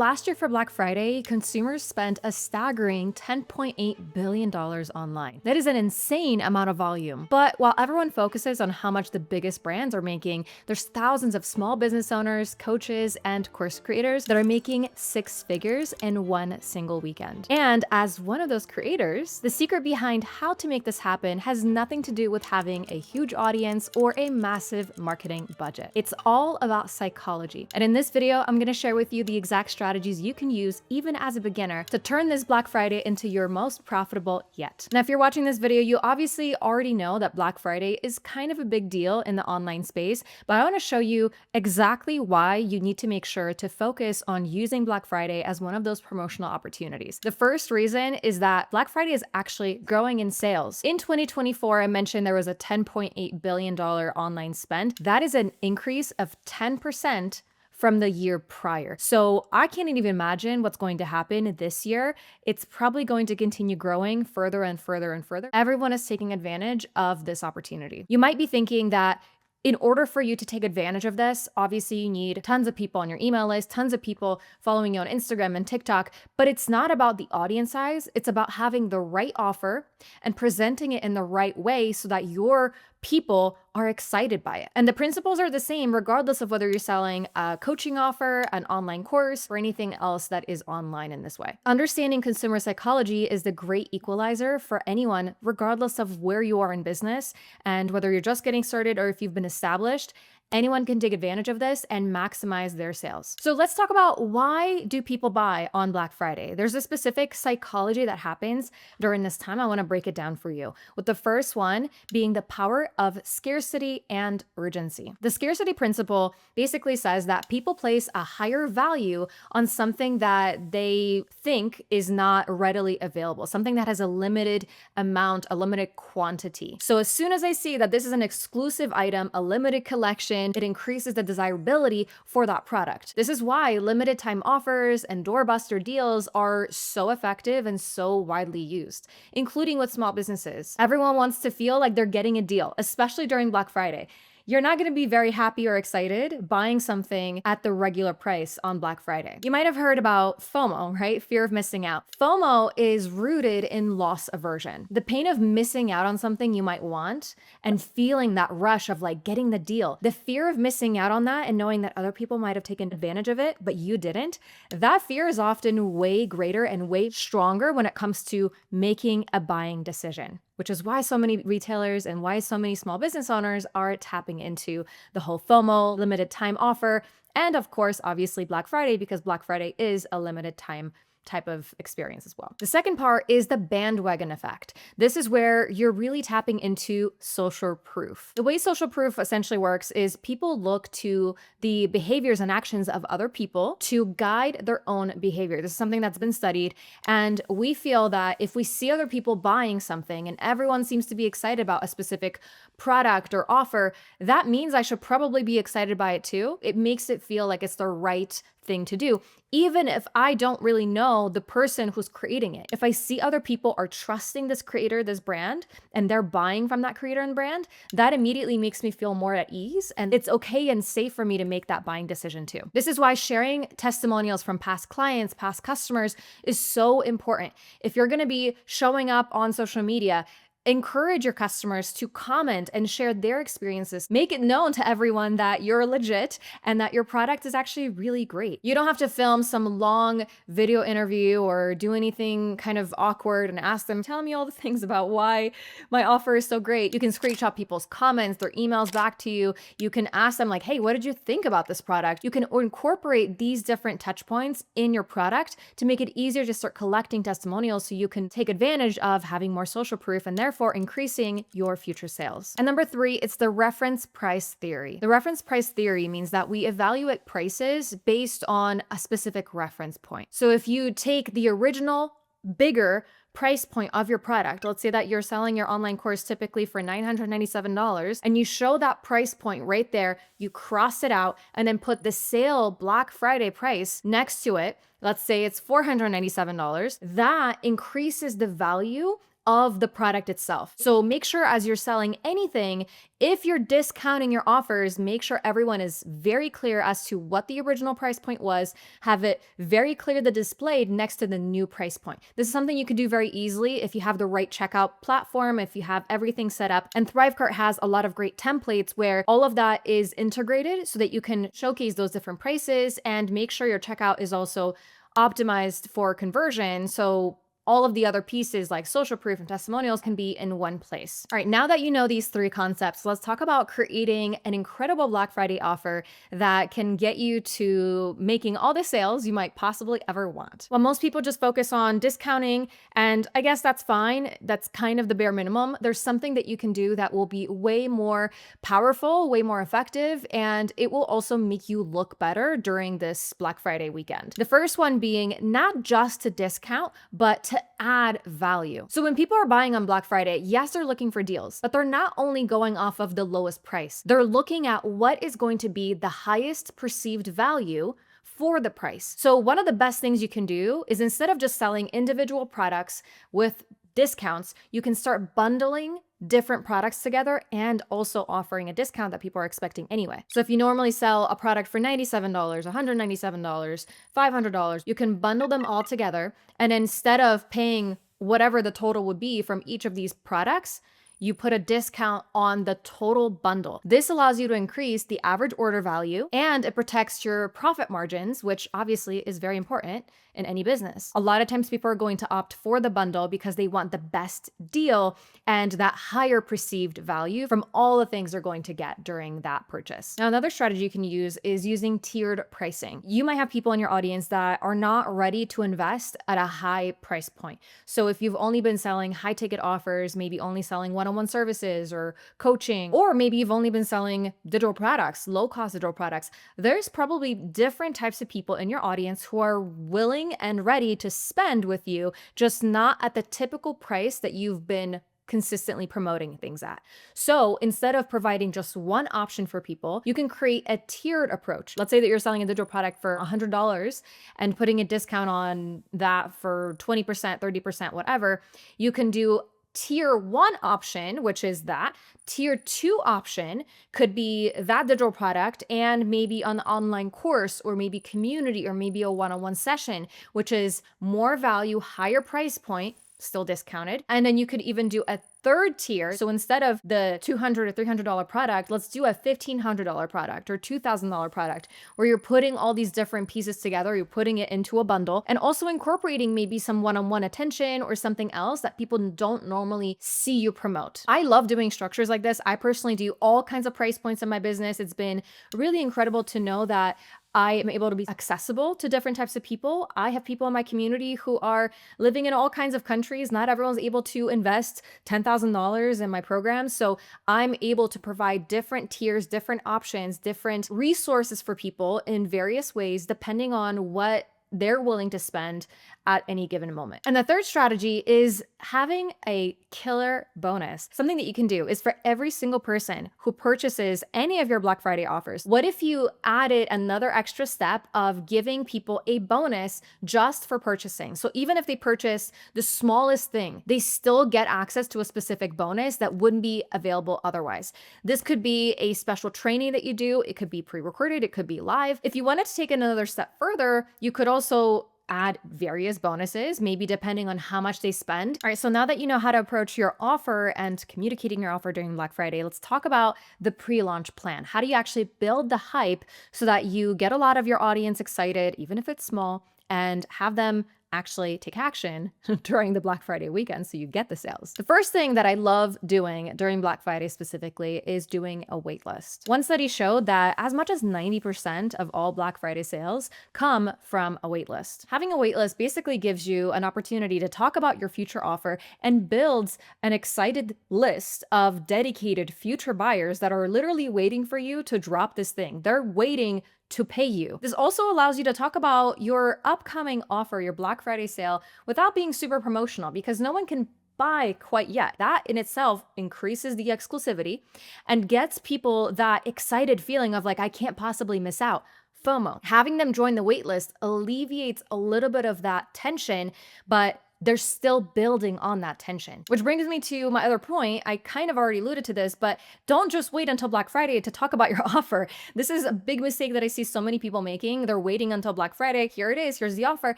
Last year for Black Friday, consumers spent a staggering $10.8 billion online. That is an insane amount of volume. But while everyone focuses on how much the biggest brands are making, there's thousands of small business owners, coaches, and course creators that are making six figures in one single weekend. And as one of those creators, the secret behind how to make this happen has nothing to do with having a huge audience or a massive marketing budget. It's all about psychology. And in this video, I'm going to share with you the exact strategies you can use even as a beginner to turn this Black Friday into your most profitable yet. Now, if you're watching this video, you obviously already know that Black Friday is kind of a big deal in the online space, but I want to show you exactly why you need to make sure to focus on using Black Friday as one of those promotional opportunities. The first reason is that Black Friday is actually growing in sales. In 2024, I mentioned there was a $10.8 billion online spend. That is an increase of 10% from the year prior. So I can't even imagine what's going to happen this year. It's probably going to continue growing further and further and further. Everyone is taking advantage of this opportunity. You might be thinking that in order for you to take advantage of this, obviously you need tons of people on your email list, tons of people following you on Instagram and TikTok, but it's not about the audience size. It's about having the right offer and presenting it in the right way so that your people are excited by it. And the principles are the same regardless of whether you're selling a coaching offer, an online course, or anything else that is online in this way. Understanding consumer psychology is the great equalizer for anyone, regardless of where you are in business and whether you're just getting started or if you've been established. Anyone can take advantage of this and maximize their sales. So let's talk about why do people buy on Black Friday? There's a specific psychology that happens during this time. I want to break it down for you. With the first one being the power of scarcity and urgency. The scarcity principle basically says that people place a higher value on something that they think is not readily available, something that has a limited amount, a limited quantity. So as soon as I see that this is an exclusive item, a limited collection, it increases the desirability for that product. This is why limited time offers and doorbuster deals are so effective and so widely used, including with small businesses. Everyone wants to feel like they're getting a deal, especially during Black Friday. You're not going to be very happy or excited buying something at the regular price on Black Friday. You might have heard about FOMO, right? Fear of missing out. FOMO is rooted in loss aversion. The pain of missing out on something you might want and feeling that rush of like getting the deal. The fear of missing out on that and knowing that other people might have taken advantage of it, but you didn't. That fear is often way greater and way stronger when it comes to making a buying decision, which is why so many retailers and why so many small business owners are tapping into the whole FOMO, limited time offer, and of course, obviously Black Friday, because Black Friday is a limited time type of experience as well. The second part is the bandwagon effect. This is where you're really tapping into social proof. The way social proof essentially works is people look to the behaviors and actions of other people to guide their own behavior. This is something that's been studied, and we feel that if we see other people buying something and everyone seems to be excited about a specific product or offer, that means I should probably be excited by it too. It makes it feel like it's the right thing to do, even if I don't really know the person who's creating it. If I see other people are trusting this creator, this brand, and they're buying from that creator and brand, that immediately makes me feel more at ease, and it's okay and safe for me to make that buying decision too. This is why sharing testimonials from past clients, past customers is so important. If you're going to be showing up on social media, encourage your customers to comment and share their experiences. Make it known to everyone that you're legit and that your product is actually really great. You don't have to film some long video interview or do anything kind of awkward and ask them, tell me all the things about why my offer is so great. You can screenshot people's comments, their emails back to you. You can ask them like, hey, what did you think about this product? You can incorporate these different touch points in your product to make it easier to start collecting testimonials so you can take advantage of having more social proof and therefore increasing your future sales. And number three, it's the reference price theory. The reference price theory means that we evaluate prices based on a specific reference point. So if you take the original, bigger price point of your product, let's say that you're selling your online course typically for $997, and you show that price point right there, you cross it out, and then put the sale Black Friday price next to it. Let's say it's $497. That increases the value of the product itself. So make sure as you're selling anything, if you're discounting your offers, make sure everyone is very clear as to what the original price point was, have it very clearly displayed next to the new price point. This is something you can do very easily if you have the right checkout platform, if you have everything set up. And Thrivecart has a lot of great templates where all of that is integrated so that you can showcase those different prices and make sure your checkout is also optimized for conversion. So all of the other pieces like social proof and testimonials can be in one place. All right, now that you know these three concepts, let's talk about creating an incredible Black Friday offer that can get you to making all the sales you might possibly ever want. Well, most people just focus on discounting, and I guess that's fine. That's kind of the bare minimum. There's something that you can do that will be way more powerful, way more effective, and it will also make you look better during this Black Friday weekend. The first one being not just to discount, but to add value. So when people are buying on Black Friday, yes, they're looking for deals, but they're not only going off of the lowest price. They're looking at what is going to be the highest perceived value for the price. So one of the best things you can do is instead of just selling individual products with discounts, you can start bundling different products together and also offering a discount that people are expecting anyway. So if you normally sell a product for $97, $197, $500, you can bundle them all together. And instead of paying whatever the total would be from each of these products, you put a discount on the total bundle. This allows you to increase the average order value and it protects your profit margins, which obviously is very important in any business. A lot of times people are going to opt for the bundle because they want the best deal and that higher perceived value from all the things they're going to get during that purchase. Now, another strategy you can use is using tiered pricing. You might have people in your audience that are not ready to invest at a high price point. So if you've only been selling high ticket offers, maybe only selling one-on-one services or coaching, or maybe you've only been selling digital products, low-cost digital products, there's probably different types of people in your audience who are willing and ready to spend with you, just not at the typical price that you've been consistently promoting things at. So instead of providing just one option for people, you can create a tiered approach. Let's say that you're selling a digital product for $100 and putting a discount on that for 20%, 30%, whatever. You can do tier 1 option, which is that. Tier 2 option could be that digital product and maybe an online course or maybe community or maybe a one-on-one session, which is more value, higher price point, still discounted. And then you could even do a third tier. So instead of the $200 or $300 product, let's do a $1,500 product or $2,000 product where you're putting all these different pieces together, you're putting it into a bundle and also incorporating maybe some one-on-one attention or something else that people don't normally see you promote. I love doing structures like this. I personally do all kinds of price points in my business. It's been really incredible to know that I am able to be accessible to different types of people. I have people in my community who are living in all kinds of countries. Not everyone's able to invest $10,000 in my programs. So I'm able to provide different tiers, different options, different resources for people in various ways, depending on what they're willing to spend at any given moment. And the third strategy is having a killer bonus. Something that you can do is for every single person who purchases any of your Black Friday offers, what if you added another extra step of giving people a bonus just for purchasing? So even if they purchase the smallest thing, they still get access to a specific bonus that wouldn't be available otherwise. This could be a special training that you do. It could be pre-recorded. It could be live. If you wanted to take another step further, you could also add various bonuses, maybe depending on how much they spend. All right, so now that you know how to approach your offer and communicating your offer during Black Friday, let's talk about the pre-launch plan. How do you actually build the hype so that you get a lot of your audience excited, even if it's small, and have them actually take action during the Black Friday weekend so you get the sales? The first thing that I love doing during Black Friday specifically is doing a waitlist. One study showed that as much as 90% of all Black Friday sales come from a waitlist. Having a waitlist basically gives you an opportunity to talk about your future offer and builds an excited list of dedicated future buyers that are literally waiting for you to drop this thing. They're waiting to pay you. This also allows you to talk about your upcoming offer, your Black Friday sale, without being super promotional because no one can buy quite yet. That in itself increases the exclusivity and gets people that excited feeling of like, I can't possibly miss out. FOMO. Having them join the waitlist alleviates a little bit of that tension, but they're still building on that tension. Which brings me to my other point. I kind of already alluded to this, but don't just wait until Black Friday to talk about your offer. This is a big mistake that I see so many people making. They're waiting until Black Friday. Here it is. Here's the offer.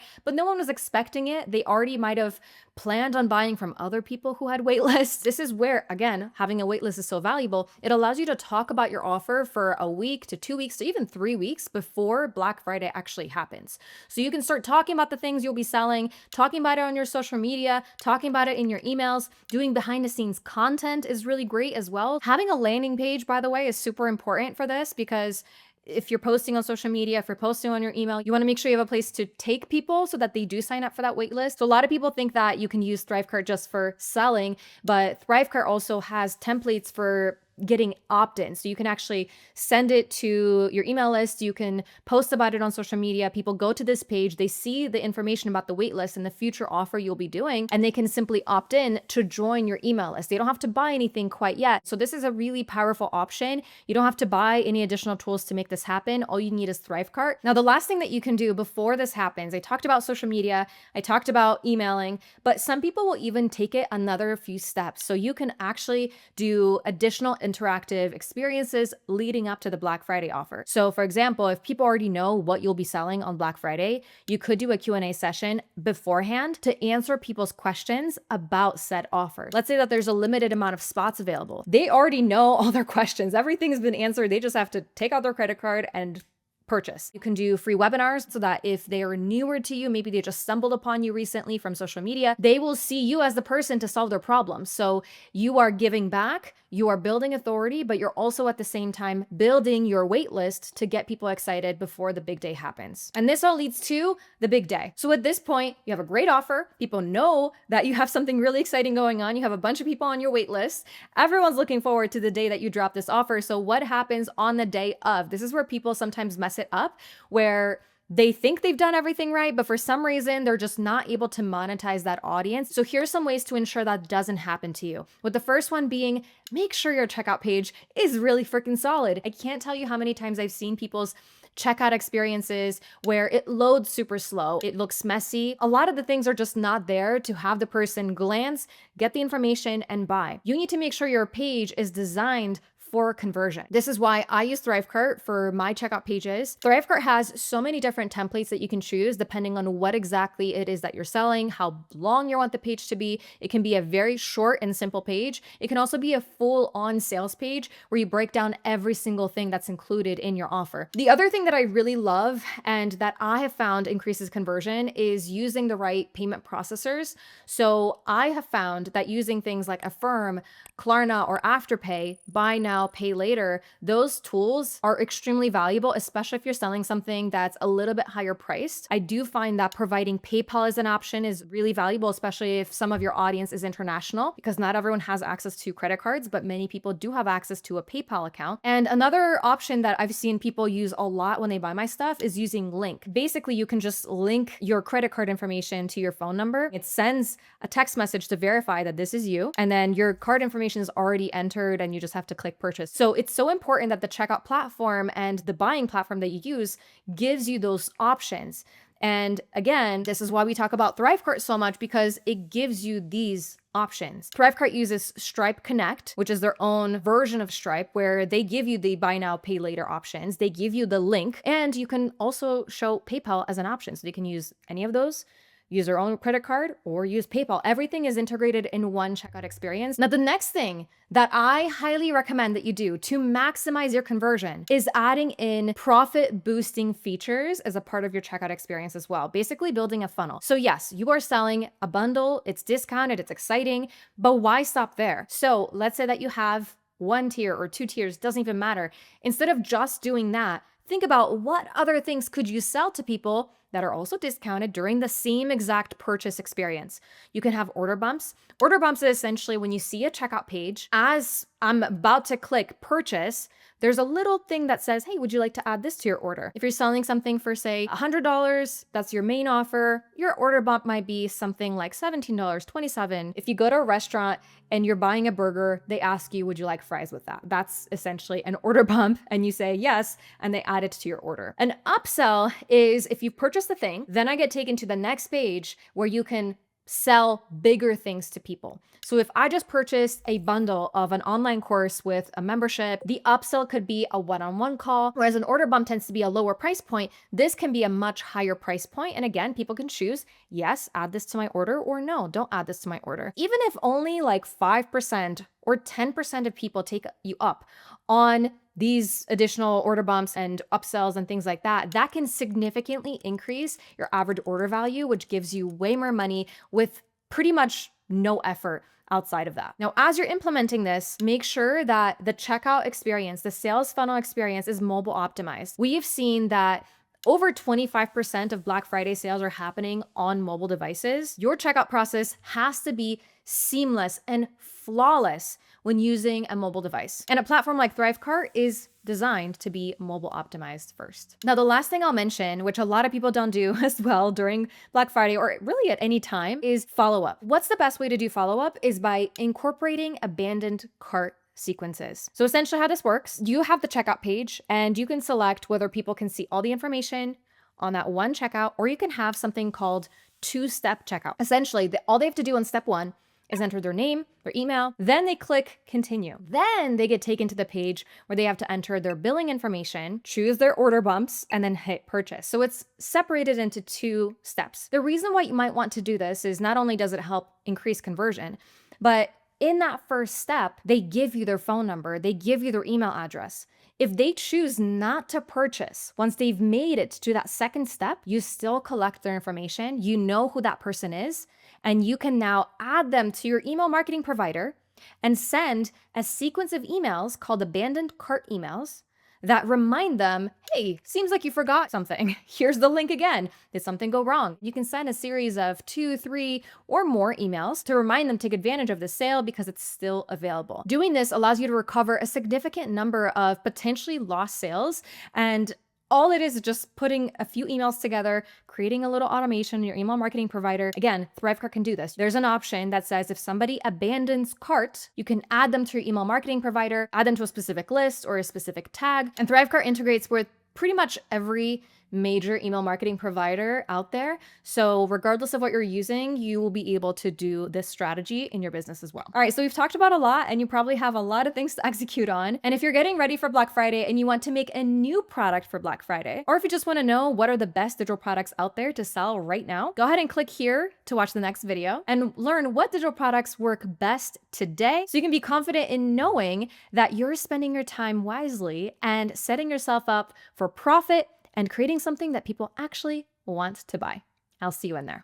But no one was expecting it. They already might have planned on buying from other people who had wait lists. This is where, again, having a wait list is so valuable. It allows you to talk about your offer for a week to 2 weeks to even 3 weeks before Black Friday actually happens. So you can start talking about the things you'll be selling, talking about it on your social media, talking about it in your emails. Doing behind the scenes content is really great as well. Having a landing page, by the way, is super important for this, because if you're posting on social media, if you're posting on your email, you want to make sure you have a place to take people so that they do sign up for that wait list. So a lot of people think that you can use Thrivecart just for selling, but Thrivecart also has templates for getting opt-in. So you can actually send it to your email list. You can post about it on social media. People go to this page, they see the information about the wait list and the future offer you'll be doing, and they can simply opt in to join your email list. They don't have to buy anything quite yet. So this is a really powerful option. You don't have to buy any additional tools to make this happen. All you need is Thrivecart. Now, the last thing that you can do before this happens, I talked about social media, I talked about emailing, but some people will even take it another few steps. So you can actually do additional interactive experiences leading up to the Black Friday offer. So for example, if people already know what you'll be selling on Black Friday, you could do a Q&A session beforehand to answer people's questions about said offer. Let's say that there's a limited amount of spots available. They already know all their questions. Everything's been answered. They just have to take out their credit card and purchase. You can do free webinars so that if they are newer to you, maybe they just stumbled upon you recently from social media, they will see you as the person to solve their problems. So you are giving back, you are building authority, but you're also at the same time building your wait list to get people excited before the big day happens. And this all leads to the big day. So at this point, you have a great offer. People know that you have something really exciting going on. You have a bunch of people on your wait list. Everyone's looking forward to the day that you drop this offer. So what happens on the day of? This is where people sometimes mess it up, where they think they've done everything right, but for some reason, they're just not able to monetize that audience. So here's some ways to ensure that doesn't happen to you. With the first one being, make sure your checkout page is really freaking solid. I can't tell you how many times I've seen people's checkout experiences where it loads super slow. It looks messy. A lot of the things are just not there to have the person glance, get the information, and buy. You need to make sure your page is designed for conversion. This is why I use Thrivecart for my checkout pages. Thrivecart has so many different templates that you can choose depending on what exactly it is that you're selling, how long you want the page to be. It can be a very short and simple page. It can also be a full-on sales page where you break down every single thing that's included in your offer. The other thing that I really love and that I have found increases conversion is using the right payment processors. So I have found that using things like Affirm, Klarna, or Afterpay, buy now, pay later, those tools are extremely valuable, especially if you're selling something that's a little bit higher priced. I do find that providing PayPal as an option is really valuable, especially if some of your audience is international, because not everyone has access to credit cards, but many people do have access to a PayPal account. And another option that I've seen people use a lot when they buy my stuff is using Link. Basically, you can just link your credit card information to your phone number. It sends a text message to verify that this is you, and then your card information is already entered and you just have to click purchase. So it's so important that the checkout platform and the buying platform that you use gives you those options. And again, this is why we talk about Thrivecart so much, because it gives you these options. Thrivecart uses Stripe Connect, which is their own version of Stripe, where they give you the buy now, pay later options. They give you the link, and you can also show PayPal as an option. So you can use any of those, use your own credit card, or use PayPal. Everything is integrated in one checkout experience. Now, the next thing that I highly recommend that you do to maximize your conversion is adding in profit boosting features as a part of your checkout experience as well. Basically building a funnel. So yes, you are selling a bundle, it's discounted, it's exciting, but why stop there? So let's say that you have 1 tier or 2 tiers, doesn't even matter. Instead of just doing that, think about what other things could you sell to people that are also discounted during the same exact purchase experience. You can have order bumps. Order bumps is essentially when you see a checkout page, as I'm about to click purchase, there's a little thing that says, hey, would you like to add this to your order? If you're selling something for, say, $100, that's your main offer, your order bump might be something like $17, $27. If you go to a restaurant and you're buying a burger, they ask you, would you like fries with that? That's essentially an order bump, and you say yes, and they add it to your order. An upsell is if you purchase the thing, then I get taken to the next page where you can sell bigger things to people. So if I just purchased a bundle of an online course with a membership, the upsell could be a one-on-one call, whereas an order bump tends to be a lower price point. This can be a much higher price point. And again, people can choose, yes, add this to my order, or no, don't add this to my order. Even if only like 5% or 10% of people take you up on these additional order bumps and upsells and things like that, that can significantly increase your average order value, which gives you way more money with pretty much no effort outside of that. Now, as you're implementing this, make sure that the checkout experience, the sales funnel experience is mobile optimized. We've seen that over 25% of Black Friday sales are happening on mobile devices. Your checkout process has to be seamless and flawless when using a mobile device. And a platform like Thrivecart is designed to be mobile optimized first. Now, the last thing I'll mention, which a lot of people don't do as well during Black Friday or really at any time, is follow-up. What's the best way to do follow-up is by incorporating abandoned cart sequences. So essentially how this works, you have the checkout page and you can select whether people can see all the information on that one checkout, or you can have something called two-step checkout. Essentially, all they have to do in step one is enter their name, their email, then they click continue. Then they get taken to the page where they have to enter their billing information, choose their order bumps, and then hit purchase. So it's separated into two steps. The reason why you might want to do this is not only does it help increase conversion, but in that first step, they give you their phone number, they give you their email address. If they choose not to purchase, once they've made it to that second step, you still collect their information, you know who that person is, and you can now add them to your email marketing provider and send a sequence of emails called abandoned cart emails that remind them, hey, seems like you forgot something. Here's the link again. Did something go wrong? You can send a series of 2, 3, or more emails to remind them to take advantage of the sale because it's still available. Doing this allows you to recover a significant number of potentially lost sales, and all it is just putting a few emails together, creating a little automation in your email marketing provider. Again, Thrivecart can do this. There's an option that says if somebody abandons cart, you can add them to your email marketing provider, add them to a specific list or a specific tag. And Thrivecart integrates with pretty much every major email marketing provider out there. So regardless of what you're using, you will be able to do this strategy in your business as well. All right, so we've talked about a lot and you probably have a lot of things to execute on. And if you're getting ready for Black Friday and you want to make a new product for Black Friday, or if you just want to know what are the best digital products out there to sell right now, go ahead and click here to watch the next video and learn what digital products work best today so you can be confident in knowing that you're spending your time wisely and setting yourself up for profit and creating something that people actually want to buy. I'll see you in there.